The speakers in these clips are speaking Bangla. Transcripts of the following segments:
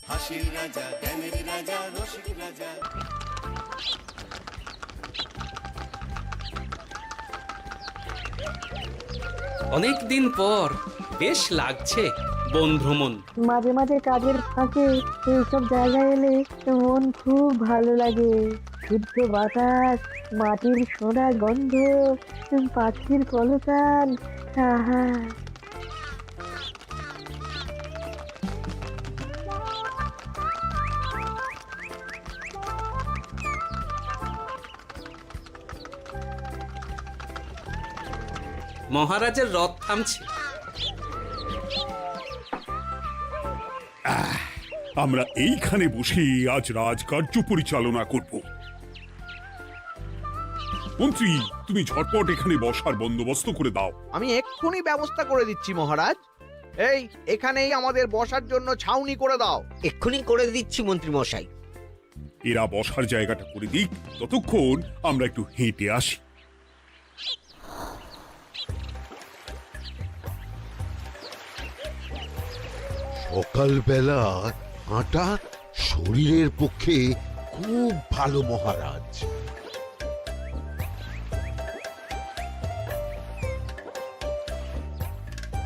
হাসির রাজা, জ্ঞানের রাজা, রসিক রাজা। অনেক দিন পর বেশ লাগছে বন ভ্রমণ। মাঝে মাঝে কাজের ফাঁকে এইসব জায়গায় এলে মন খুব ভালো লাগে। শুদ্ধ বাতাস, মাটির সোনা গন্ধ, পাখির কলতান, আহা। মহারাজের রথ থামছে। আমরা এইখানে বসে আজ রাজকার্য পরিচালনা করব। মন্ত্রী, তুমি ঝটপট এখানে বসার বন্দোবস্ত করে দাও। আমি এক্ষুনি ব্যবস্থা করে দিচ্ছি মহারাজ। এই এখানেই আমাদের বসার জন্য ছাউনি করে দাও। এক্ষুনি করে দিচ্ছি মন্ত্রী মশাই। এরা বসার জায়গাটা করে দিক, ততক্ষণ আমরা একটু হেঁটে আসি। সকালবেলা হাঁটা শরীরের পক্ষে খুব ভালো মহারাজ।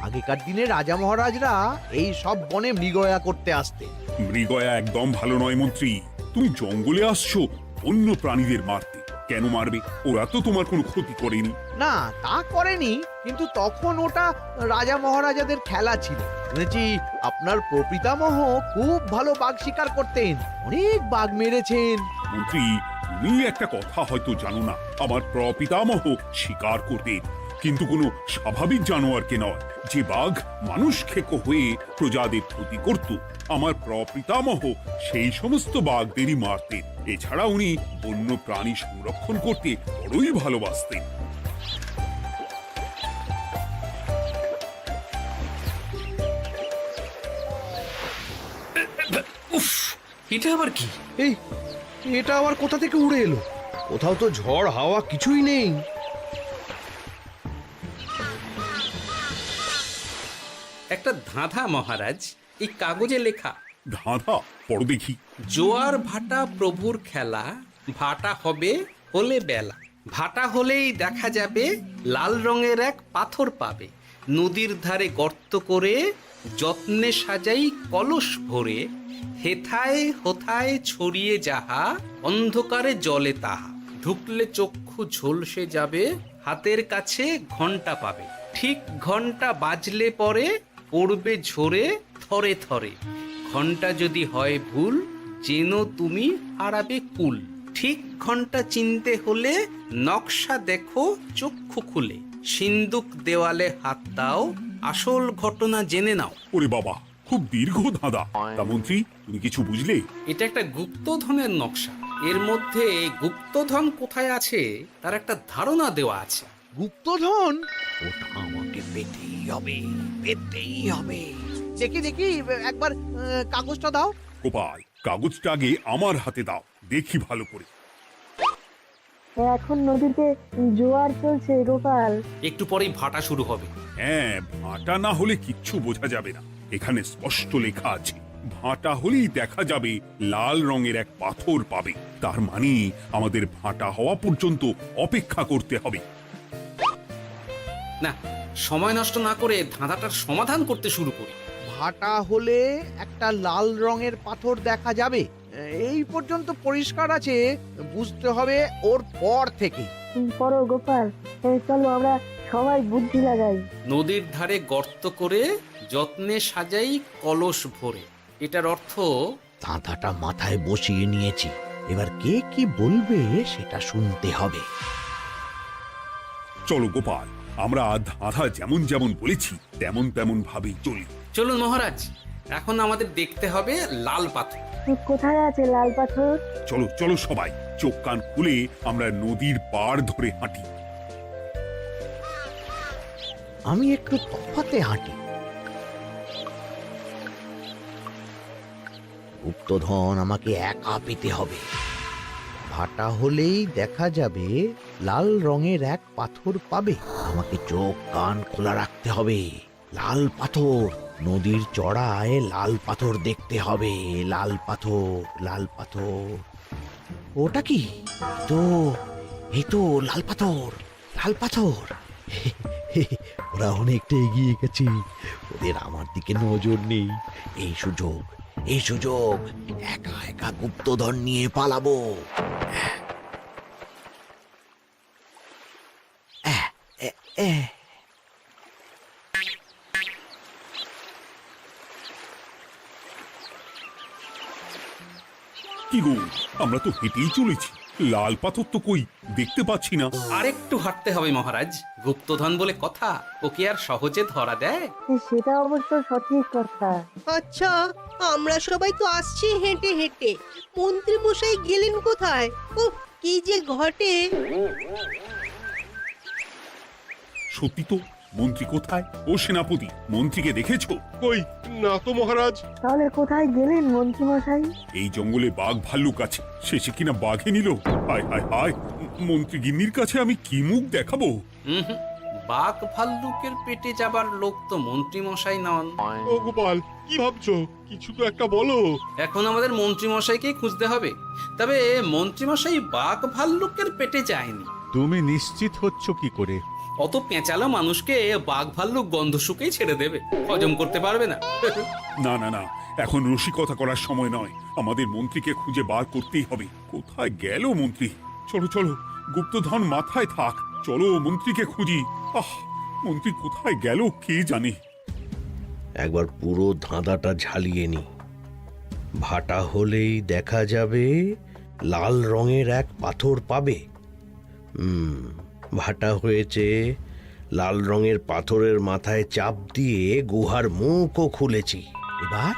আগেকার দিনে রাজা মহারাজরা এই সব বনে মৃগয়া করতে আসতেন। মৃগয়া একদম ভালো নয় মন্ত্রী। তুমি জঙ্গলে আসছো অন্য প্রাণীদের মারতে। কেন মারবে? ওরা তো তোমার কোনো ক্ষতি করেনি। না, তা করেনি, কিন্তু তখন ওটা রাজা মহারাজাদের খেলা ছিল। শুনেছি আপনার প্রপিতামহ খুব ভালো বাঘ শিকার করতেন, অনেক বাঘ মেরেছেন। মন্ত্রী, তুমি একটা কথা হয়তো জানো না। আমার প্রপিতামহ শিকার করতেন, কিন্তু কোনো স্বাভাবিক জানোয়ারকে নয়। যে বাঘ মানুষ খেকো হয়ে প্রজাদের ক্ষতি করত, আমার প্রপিতামহ সেই সমস্ত বাঘদেরই মারতেন। এছাড়া উনি বন্য প্রাণী সংরক্ষণ করতে বড়ই ভালোবাসতেন। উফ, এটা আবার কি? এই এটা আবার কোথা থেকে উড়ে এলো? কোথাও তো ঝড় হাওয়া কিছুই নেই। একটা ধাঁধা মহারাজ, এই কাগজে লেখা। ধাঁধা? পড়ো দেখি। জোয়ার ভাটা প্রভুর খেলা, ভাটা হবে হলে বেলা। ভাটা হলেই দেখা যাবে লাল রঙের এক পাথর পাবে। নদীর ধারে গর্ত করে যত্নে সাজাই কলস ভরে। হেথায় হোথায় ছড়িয়ে যাহা, অন্ধকারে জলে তাহা। ঢুকলে চক্ষু ঝলসে যাবে, হাতের কাছে ঘন্টা পাবে। ঠিক ঘন্টা বাজলে পরে পড়বে ঝরে থরে থরে। ঘন্টা যদি হয় ভুল, যেন তুমি হারাবে কুল। ঠিক ঘন্টা চিনতে হলে নকশা দেখো চক্ষু খুলে। সিন্দুক দেওয়ালে হাত দাও, আসল ঘটনা জেনে নাও। ওরে বাবা, খুব দীর্ঘ ধাঁধা। তা মন্ত্রী, তুমি কিছু বুঝলে? এটা একটা গুপ্তধনের নকশা। এর মধ্যে গুপ্তধন কোথায় আছে তার একটা ধারণা দেওয়া আছে। গুপ্তধন? ওটা আমাকে পেতেই হবে, পেতেই হবে। দেখি দেখি, একবার কাগজটা দাও। গোপাল, কাগজটা আগে আমার হাতে দাও, দেখি ভালো করে। এখন নদীতে জোয়ার চলছে গোপাল। একটু পরেই ভাটা শুরু হবে। হ্যাঁ, ভাটা না হলে কিচ্ছু বোঝা যাবে না। এখানে স্পষ্ট লেখা আছে, ভাটা হলেই দেখা যাবে লাল রঙের এক পাথর পাবে। তার মানে আমাদের ভাটা হওয়া পর্যন্ত অপেক্ষা করতে হবে। না, সময় নষ্ট না করে ধাঁধাটার সমাধান করতে শুরু করি। ভাটা হলে একটা লাল রঙের পাথর দেখা যাবে, এই পর্যন্ত পরিষ্কার আছে। বুঝতে হবে ওর পর থেকে। পড়ো গোপাল, চলো আমরা সবাই বুদ্ধি লাগাই। নদীর ধারে গর্ত করে যত্নে সাজাই কলস ভরে। এটার অর্থ, ধাঁধাটা মাথায় বসিয়ে নিয়েছি, এবার কে কি বলবে সেটা শুনতে হবে। চলো গোপাল, আমরা ধাঁধা যেমন যেমন বলেছি তেমন তেমন ভাবেই চলি। চলুন মহারাজ, এখন আমাদের দেখতে হবে লাল পাথর। কোথায় আছে লাল পাথর? চলো চলো সবাই, চোখ কান খুলে আমরা নদীর পাড় ধরে হাঁটি। আমি একটু তফাতে হাঁটি। গুপ্তধন আমাকে একা পেতে হবে। ভাটা হলেই দেখা যাবে লাল রঙের এক পাথর পাবে। আমাকে চোখ কান খোলা রাখতে হবে। লাল পাথর, নদীর চড়ায় লাল পাথর দেখতে হবে, লাল পাথর, লাল পাথর। ওটা কি? তো এই তো লাল পাথর, লাল পাথর। ওরা অনেকটা এগিয়ে গেছে, ওদের আমার দিকে নজর নেই। এই সুযোগ, এই সুযোগ, একা একা গুপ্তধন নিয়ে পালাবো। কি গো, আমরা তো হেঁটেই চলেছি, লাল পাথর তো কই দেখতে পাচ্ছি না। আরেকটু হাঁটতে হবে মহারাজ, গুপ্তধন বলে কথা, ওকে আর সহজে ধরা দেয়? সেটা অবশ্য সঠিক কথা। আচ্ছা, আমরা সবাই তো আসছি হেঁটে হেঁটে, মন্ত্রী মশাই গেলেন কোথায়? ও কি যে ঘটে! সত্যি তো, মন্ত্রী কোথায়? ও সেনাপতি, মন্ত্রীকে দেখেছো? কই না তো মহারাজ। তাহলে কোথায় গেলেন মন্ত্রী মশাই? এই জঙ্গলে বাঘ ভাল্লুক আছে, শেষে কিনা বাঘে নিল। হায় হায় হায়, মন্ত্রী গিন্নির কাছে আমি কি মুখ দেখাবো? হুম, বাঘ ভাল্লুকের পেটে যাবার লোক তো মন্ত্রী মশাই নন। ও গোপাল, কি ভাবছো? কিছু তো একটা বলো। এখন আমাদের মন্ত্রী মশাইকেই খুঁজতে হবে। তবে মন্ত্রী মশাই বাঘ ভাল্লুকের পেটে যায়নি। তুমি নিশ্চিত হচ্ছ কি করে? অত পেঁচালো মানুষকে বাঘ ভাল্লুক গন্ধ শুকেই ছেড়ে দেবে, হজম করতে পারবে না। না না না, এখন রসিকতা করার সময় নয়, আমাদের মন্ত্রীকে খুঁজে বার করতেই হবে। কোথায় গেল মন্ত্রী? চলো চলো, গুপ্তধন মাথায় থাক, চলো মন্ত্রীকে খুঁজি। আহ, মন্ত্রী কোথায় গেল কে জানে। একবার পুরো ধাঁধাটা ঝালিয়ে নি। ভাটা হলেই দেখা যাবে লাল রঙের এক পাথর পাবে। ভাটা হয়েছে, লাল রঙের পাথরের মাথায় চাপ দিয়ে গুহার মুখও খুলেছি। এবার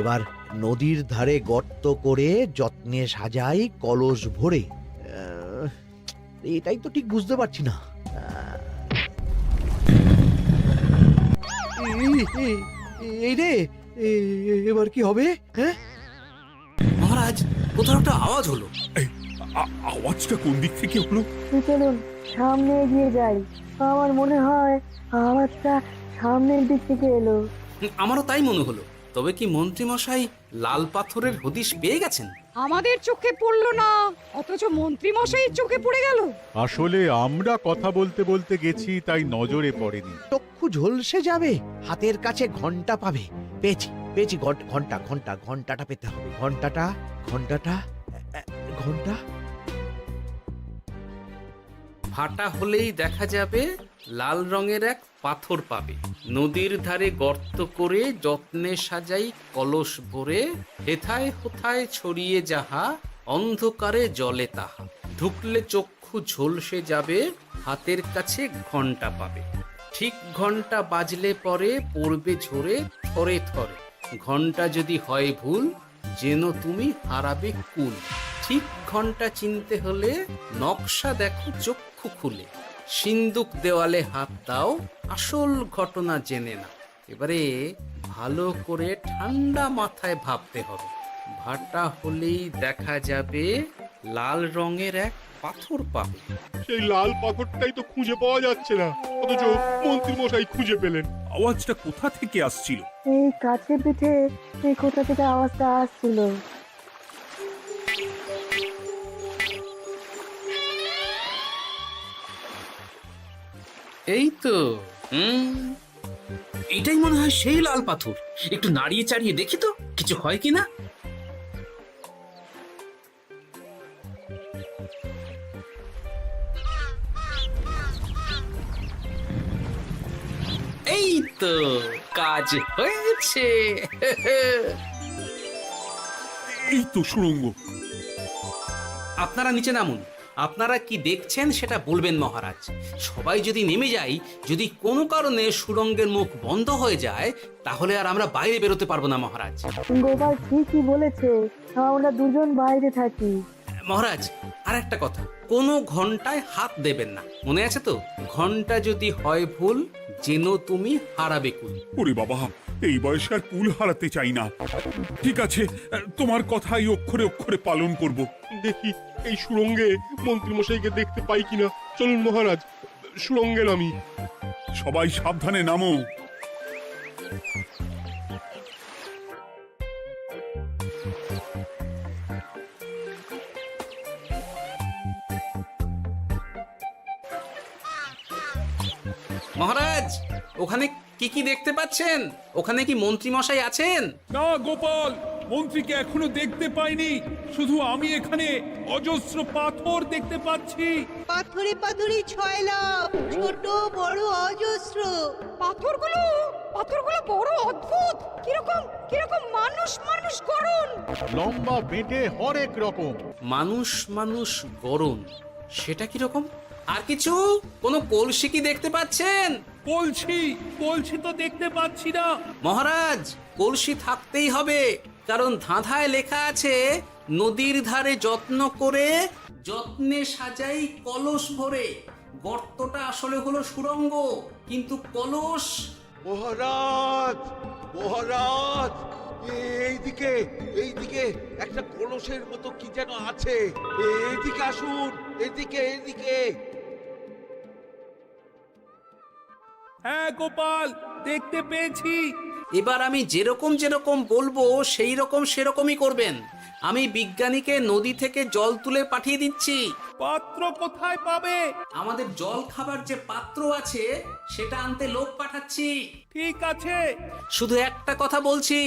এবার নদীর ধারে গর্ত করে যত্নে সাজাই কলস ভরে। এটাই তো ঠিক বুঝতে পারছি না। এই রে, এবার কি হবে? হ্যাঁ মহারাজ, কোথাও একটা আওয়াজ হলো। আওয়াজটা কোন দিক থেকে হলো? চলুন সামনে এগিয়ে যাই, আমার মনে হয় আওয়াজটা সামনের দিক থেকে এলো। আমারও তাই মনে হলো। তবে কি মন্ত্রী মশাই লাল পাথরের হদিশ পেয়ে গেছেন? আমাদের চোখে পড়লো না, অথচ মন্ত্রী মশাইয়ের চোখে পড়ে গেল। আসলে আমরা কথা বলতে বলতে গেছি, তাই নজরে পড়েনি। চক্ষু ঝলসে যাবে, হাতের কাছে ঘন্টা পাবে। পেয়েছি পেয়েছি, ঘন্টা ঘন্টা ঘন্টাটা পেতে হবে। ঘন্টাটা ঘন্টাটা ঘন্টা। ভাটা হলেই দেখা যাবে লাল রঙের এক পাথর পাবে। নদীর ধারে গর্ত করে যত্নে সাজাই কলস ভরে। হেথায় হোথায় ছড়িয়ে যাহা, অন্ধকারে জলে তাহা। ঢুকলে চক্ষু ঝলসে যাবে, হাতের কাছে ঘন্টা পাবে। ঠিক ঘন্টা বাজলে পরে পড়বে ঝরে থরে থরে। ঘন্টা যদি হয় ভুল, যেন তুমি হারাবে কুল। ঠিক ঘন্টা চিনতে হলে নকশা দেখো চক্ষু খুলে। সিন্দুক দেওয়ালে হাত দাও, আসল ঘটনা জেনে না। এবারে ভালো করে ঠান্ডা মাথায় ভাবতে হবে। ভাটা হলেই দেখা যাবে লাল রঙের এক পাথর পাবে। সেই লাল পাথরটাই তো খুঁজে পাওয়া যাচ্ছে না, অথচ মন্ত্রী মশাই খুঁজে পেলেন। আওয়াজটা কোথা থেকে আসছিল? এই কাছে পিঠে এই কোথা থেকে আওয়াজটা আসছিল। এই তো, এটাই মনে হয় সেই লাল পাথর। একটু নাড়িয়ে চাড়িয়ে দেখি তো কিছু হয় কিনা। এই তো, কাজ হয়েছে। এই তো সুড়ঙ্গ। আপনারা নিচে নামুন। আপনারা কি দেখছেন সেটা বলবেন মহারাজ। সবাই যদি নেমে যাই, যদি কোনো কারণে সুড়ঙ্গের মুখ বন্ধ হয়ে যায়, তাহলে আর আমরা বাইরে বেরোতে পারবো না মহারাজ। গোপাল ঠিকই বলেছে, আমরা দুজন বাইরে থাকি। মহারাজ, আর একটা কথা, কোনো ঘন্টায় হাত দেবেন না, মনে আছে তো? ঘন্টা যদি হয় ভুল, যেন তুমি হারাবে কুল। ওরে বাবা, এই বয়সে আর কুল হারাতে চাই না। ঠিক আছে, তোমার কথাই অক্ষরে অক্ষরে পালন করব। দেখি এই সুড়ঙ্গে মন্ত্রী মশাইকে দেখতে পাই কিনা। চলুন মহারাজ, সুড়ঙ্গে নামি। সবাই সাবধানে নামো। মহারাজ, ওখানে কি কি দেখতে পাচ্ছেন? ওখানে কি মন্ত্রী মশাই আছেন? না গোপাল, মন্ত্রীকে এখনো দেখতে পাইনি। শুধু আমি এখানে অজস্র পাথর দেখতে পাচ্ছি। পাথরে পাথরে ছয়লাভ, ছোট বড় অজস্র। পাথরগুলো পাথরগুলো বড় অদ্ভুত, কিরকম কিরকম মানুষ মানুষ গড়ন। লম্বা বেটে হরেক রকম। মানুষ মানুষ গরম, সেটা কি রকম? আর কিছু? কোনো কলসি কি দেখতে পাচ্ছেন? কলসি তো দেখতে পাচ্ছি না। মহারাজ, কলসি থাকতেই হবে, কারণ ধাঁধায় লেখা আছে নদীর ধারে যত্ন করে যত্নে সাজাই কলস ভরে। গর্তটা আসলে হলো সুড়ঙ্গ, কিন্তু কলস। মহারাজ, মহারাজ, এইদিকে এইদিকে একটা কলসের মতো কি যেন আছে। এইদিকে আসুন, এদিকে এদিকে। হ্যাঁ গোপাল, দেখতে পেয়েছি। এবার আমি যেরকম যেরকম বলবো সেই রকম সেরকমই করবেন। আমি বিজ্ঞানীকে নদী থেকে জল তুলে পাঠিয়ে দিচ্ছি। পাত্র কোথায় পাবে? আমাদের জল খাবার যে পাত্র আছে সেটা আনতে লোক পাঠাচ্ছি। ঠিক আছে। শুধু একটা কথা বলছি,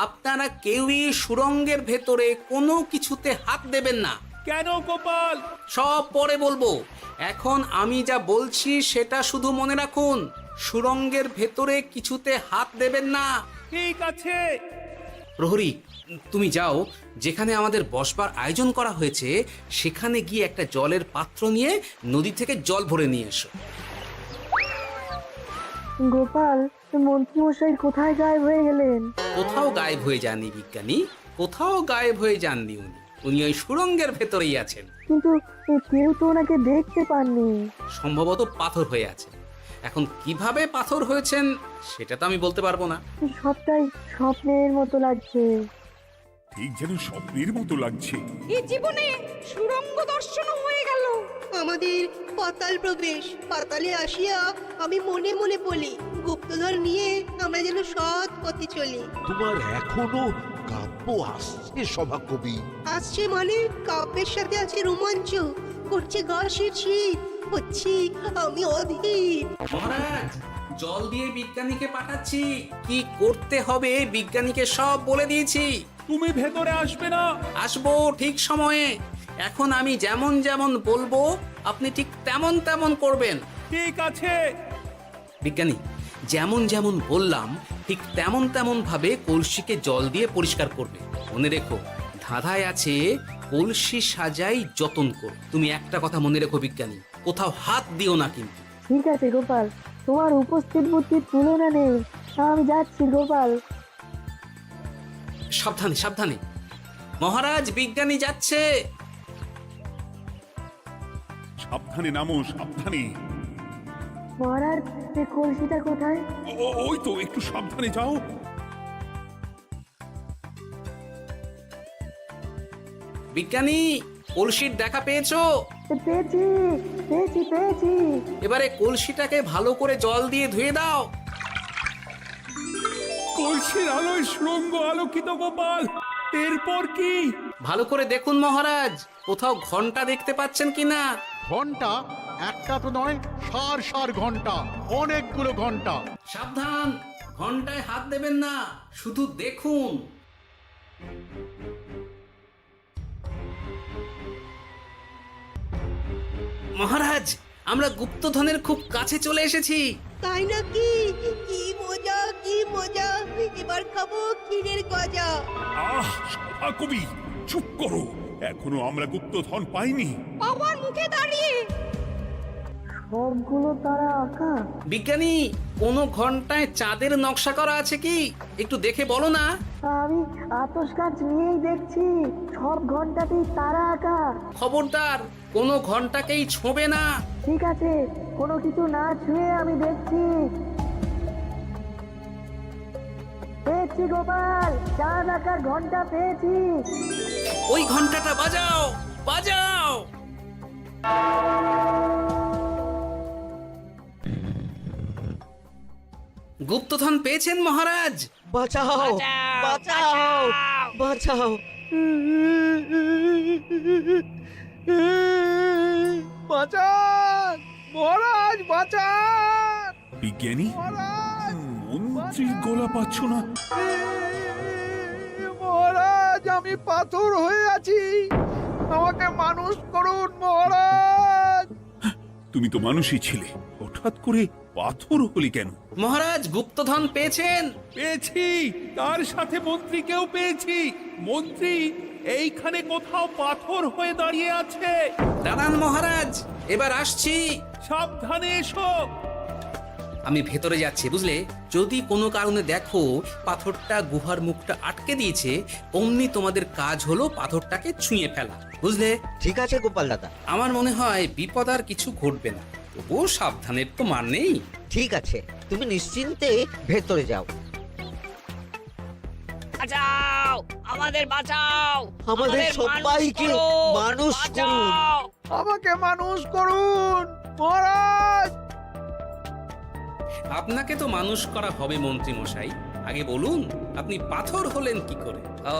আপনারা কেউই সুড়ঙ্গের ভেতরে কোনো কিছুতে হাত দেবেন না। কেন গোপাল? সব পরে বলবো, এখন আমি যা বলছি সেটা শুধু মনে রাখুন। সুড়ঙ্গের ভেতরে কিছুতে হাত দেবেন না। ঠিক আছে। প্রহরী, তুমি যাও, যেখানে আমাদের বসবার আয়োজন করা হয়েছে সেখানে গিয়ে একটা জলের পাত্র নিয়ে নদী থেকে জল ভরে নিয়ে এসো। গোপাল, মন্ত্রী মশাই কোথায় গায়েব হয়ে গেলেন? কোথাও গায়েব হয়ে যাননি বিজ্ঞানী, কোথাও গায়েব হয়ে যাননি উনি। উনি ওই সুড়ঙ্গের ভেতরেই আছেন। কিন্তু কেউ তো ওনাকে দেখতে পাননি। সম্ভবত পাথর হয়ে আছে। এখন কিভাবে পাথর হয়েছেন সেটা তো আমি বলতে পারবো না। সবটাই স্বপ্নের মতো লাগছে। ঠিক যেন স্বপ্নের মতো লাগছে। এই জীবনে সুরঙ্গ দর্শন হয়ে গেল। আমাদের পাতাল প্রবেশ। পাতালে আসিয়া আমি মনে মনে বলি, গুপ্তধন নিয়ে আমরা যেন সৎ পথে চলি। তোমার এখনো কাব্য আসছে সভাকবি? আসছে মানে কাব্যের সাথে আছে রোমাঞ্চ, করছে গা শীত, হচ্ছি আমি অধীর। মহারাজ, জল দিয়ে বিজ্ঞানীকে পাঠাচ্ছি। কি করতে হবে বিজ্ঞানীকে সব বলে দিয়েছি। তুমি ভেতরে আসবে না? আসবো ঠিক সময়ে। এখন আমি যেমন যেমন বলবো আপনি ঠিক তেমন তেমন করবেন। ঠিক আছে। বিজ্ঞানী, যেমন যেমন বললাম ঠিক তেমন তেমন ভাবে কলসিকে জল দিয়ে পরিষ্কার করবে। মনে রেখো, ধাঁধায় আছে কলসি সাজাই যতন করো। তুমি একটা কথা মনে রেখো বিজ্ঞানী, কোথাও হাত দিও না কিন্তু। ঠিক আছে গোপাল, তোমার উপস্থিত বুদ্ধির তুলনা নেই। আমি যাচ্ছি গোপাল। সাবধানে সাবধানে। মহারাজ, বিজ্ঞানী যাচ্ছে। সাবধানে নামো, সাবধানে। মহারাজ, কলসিটা কোথায়? ওই তো, একটু সাবধানে যাও। বিজ্ঞানী, কলসির দেখা পেয়েছো? পেয়েছি পেয়েছি পেয়েছি। এবারে কলসিটাকে ভালো করে জল দিয়ে ধুয়ে দাও। কলসির আলোয় সুড়ঙ্গ আলোকিত গোপাল। এরপর কি? ভালো করে দেখুন মহারাজ, কোথাও ঘন্টা দেখতে পাচ্ছেন কিনা। ঘন্টা একটা তো নয়, সার সার ঘন্টা, অনেকগুলো ঘন্টা। সাবধান, ঘন্টায় হাত দেবেন না, শুধু দেখুন। মহারাজ, আমরা গুপ্তধনের খুব কাছে চলে এসেছি। তাই নাকি? কি মজা, কি মজা! এবার খাবো ক্ষীরের গজা। আহ, সভাকবি চুপ করো। এখনো আমরা গুপ্তধন পাইনি। বাবার মুখে দাঁড়িয়ে সবগুলো তারা আঁকা। বিজ্ঞানী, কোন ঘন্টায় চাঁদের নকশা করা আছে কি? একটু দেখে বলো না। আমি আতস কাজ নিয়েই দেখছি, সব ঘন্টাতেই তারা আঁকা। খবরদার, কোনো ঘন্টাকেই ছোঁবে না। ঠিক আছে, কোনো কিছু না ছুঁয়ে আমি দেখছি। পেয়েছি গোপাল, চাঁদ আঁকার ঘন্টা পেয়েছি। ওই ঘন্টাটা বাজাও, বাজাও। গুপ্তধন পেয়েছেন মহারাজ? বাঁচাও, বাঁচাও। বাঁচাও। বাঁচান মহারাজ, বাঁচান বিজ্ঞানী মহারাজ, মন্ত্রীর গলা পাচ্ছ না? মহারাজ, আমি পাথর হয়ে আছি, আমাকে মানুষ করুন মহারাজ। তুমি তো মানুষই ছিলে, হঠাৎ করে পাথর হলি কেন? মহারাজ গুপ্তধন পেয়েছেন? পেয়েছি, তার সাথে মন্ত্রীকেও পেয়েছি। মন্ত্রী এইখানে কোথাও পাথর হয়ে দাঁড়িয়ে আছে। দাঁড়ান মহারাজ, এবার আসছি। সাবধানে এসো। আমি ভেতরে যাচ্ছি, বুঝলে? যদি কোনো কারণে দেখো পাথরটা গুহার মুখটা আটকে দিয়েছে, অমনি তোমাদের কাজ হলো পাথরটাকে ছুঁয়ে ফেলা, বুঝলে? ঠিক আছে গোপাল দাদা। আমার মনে হয় বিপদ আর কিছু ঘটবে না, তবুও সাবধানের তো মান নেই। ঠিক আছে, তুমি নিশ্চিন্তে ভেতরে যাও। বাঁচাও, আমাদের বাঁচাও, আমাদের সবাইকে মানুষ করুন। আমাকে মানুষ করুন মহারাজ। আপনাকে তো মানুষ করা হবে মন্ত্রী মশাই। আগে বলুন, আপনি পাথর হলেন কি করে? ও,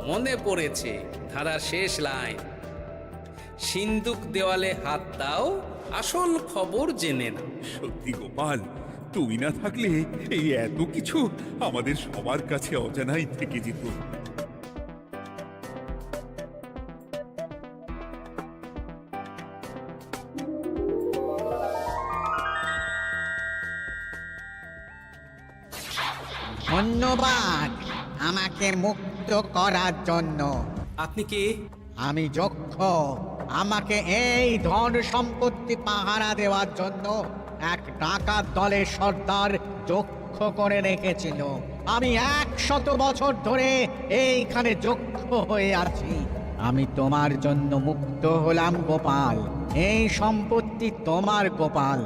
মনে পড়েছে, ধারার শেষ লাইন, সিন্দুক দেওয়ালে হাত দাও, আসল খবর জেনে না। সত্যি গোপাল, তুমি না থাকলে এই এত কিছু আমাদের সবার কাছে অজানাই থেকে যেত। ধন্যবাদ আমাকে মুক্ত করার জন্য। আপনি কে? আমি যক্ষ। আমাকে এই ধন সম্পত্তি পাহারা দেওয়ার জন্য এক ডাকাত দলের সর্দার যক্ষ করে রেখেছিল। আমি 100 বছর ধরে এইখানে যক্ষ হয়ে আছি। আমি তোমার জন্য মুক্ত হলাম গোপাল। এই সম্পত্তি তোমার গোপাল।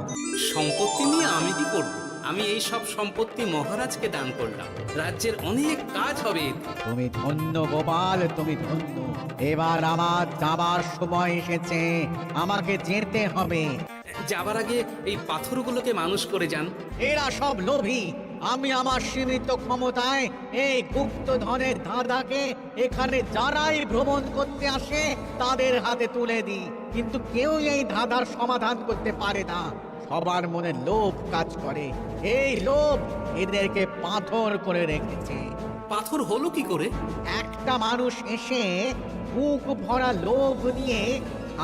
সম্পত্তি নিয়ে আমি কি করব? আমি এই সব সম্পত্তি মহারাজকে দান করলাম, রাজ্যের অনেক কাজ হবে এতে। তুমি ধন্য গোপাল, তুমি ধন্য। এবার আমার যাবার সময় এসেছে, আমাকে যেতে হবে। যাবার আগে এই পাথরগুলোকে মানুষ করে যান। এরা সব লোভী। আমি আমার সীমিত ক্ষমতায় এই গুপ্ত ধনের ধাঁধাকে এখানে যারাই ভ্রমণ করতে আসে তাদের হাতে তুলে দিই, কিন্তু কেউ এই ধাঁধার সমাধান করতে পারে না। সবার মনে লোভ কাজ করে, এই লোভ এদেরকে পাথর করে রেখেছে। পাথর হলো কি করে? একটা মানুষ এসে বুক ভরা লোভ নিয়ে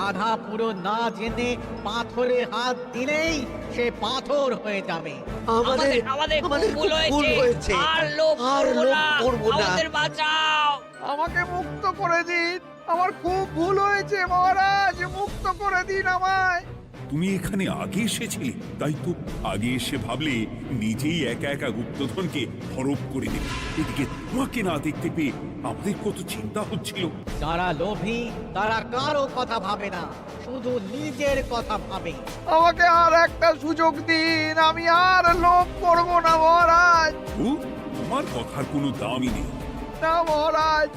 আধা পুরো না জেনে পাথরে হাত দিলেই সে পাথর হয়ে যাবে। আমাদের আমাদের আমাদের ভুল ভুল হয়েছে। আর লোভ আর করবো লোভ না। করবো না। আমাদের বাঁচাও। আমাকে মুক্ত করে দিন, আমার খুব ভুল হয়েছে মহারাজ, মুক্ত করে দিন আমায়। তুমি এখানে আগে এসেছিলে, তাই তো আগে এসে ভাবলে নিজেই একা একা গুপ্তধনকে হরপ করে দেবে। এদিকে তোমাকে না দেখতে পেয়ে আমাদের কত চিন্তা হচ্ছিল। যারা লোভী তারা কারো কথা ভাবে না, শুধু নিজের কথা ভাবে। আমাকে আর একটা সুযোগ দিন, আমি আর লোভ করব না মহারাজ। ও, তোমার কথার কোনো দামই নেই। না মহারাজ,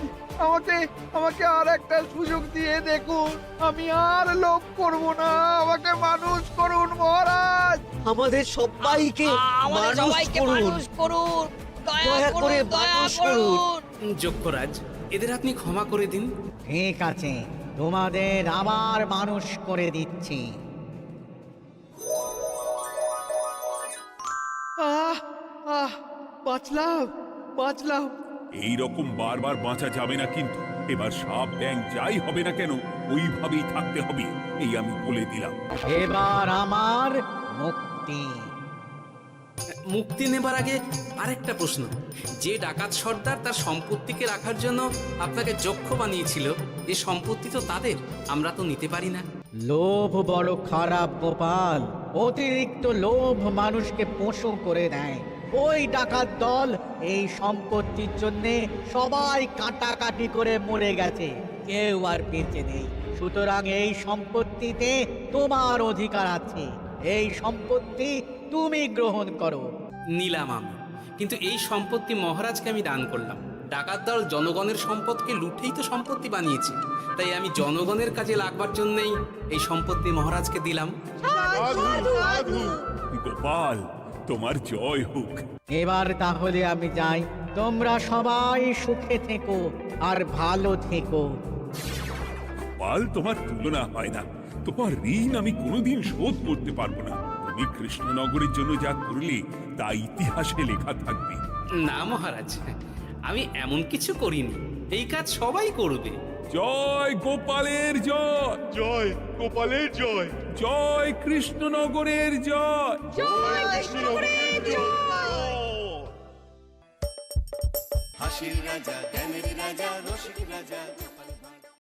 আমাকে আর একটা সুযোগ দিয়ে দেখুন, আমি আর লোভ করব না, আমাকে মানুষ করুন মহারাজ। আমাদের সবাইকে আমাদের মানুষ সবাইকে করুন। মানুষ করুন, দয়া দয়া করে করুন, দয়া মানুষ করুন। যক্ষরাজ, এদের আপনি ক্ষমা করে দিন। ঠিক আছে, তোমাদের আবার মানুষ করে দিচ্ছি। বাঁচলাম। এই রকম বারবার বাঁচা যাবে না কিন্তু। এবার সাপ ব্যাং যাই হবে না কেন ওইভাবেই থাকতে হবে, এই আমি বলে দিলাম। এবার আমার মুক্তি। মুক্তি নেবার আগে আরেকটা প্রশ্ন, যে ডাকাত সর্দার তার সম্পত্তিকে রাখার জন্য আপনাকে যক্ষ বানিয়েছিল, এ সম্পত্তি তো তাদের, আমরা তো নিতে পারি না। লোভ বড় খারাপ গোপাল, অতিরিক্ত লোভ মানুষকে পশু করে দেয়। ওই ডাকাত দল এই সম্পত্তির জন্যে সবাই কাটাকাটি করে মরে গেছে, কেউ আর বেঁচে নেই। সুতরাং এই সম্পত্তিতে তোমার অধিকার আছে, এই সম্পত্তি তুমি গ্রহণ করো। নিলাম আমি, কিন্তু এই সম্পত্তি মহারাজকে আমি দান করলাম। ডাকাত দল জনগণের সম্পদকে লুটেই তো সম্পত্তি বানিয়েছে, তাই আমি জনগণের কাজে লাগবার জন্যই এই সম্পত্তি মহারাজকে দিলাম। গোপাল, তোমার জয় হোক। এবার তাহলে আমি যাই, তোমরা সবাই সুখে থেকো আর ভালো থেকো। গোপাল, তোমার তুলনা হয় না। তোমার ঋণ আমি কোনোদিন শোধ করতে পারবো না। তুমি কৃষ্ণনগরের জন্য যা করলে তা ইতিহাসে লেখা থাকবে। না মহারাজ, আমি এমন কিছু করিনি, এই কাজ সবাই করবে। জয় গোপালের জয়, জয় গোপালের জয়, জয় কৃষ্ণনগরের জয়। জয় কৃষ্ণনগরের জয়। হাসির রাজা জ্ঞানের রাজা রসিক রাজা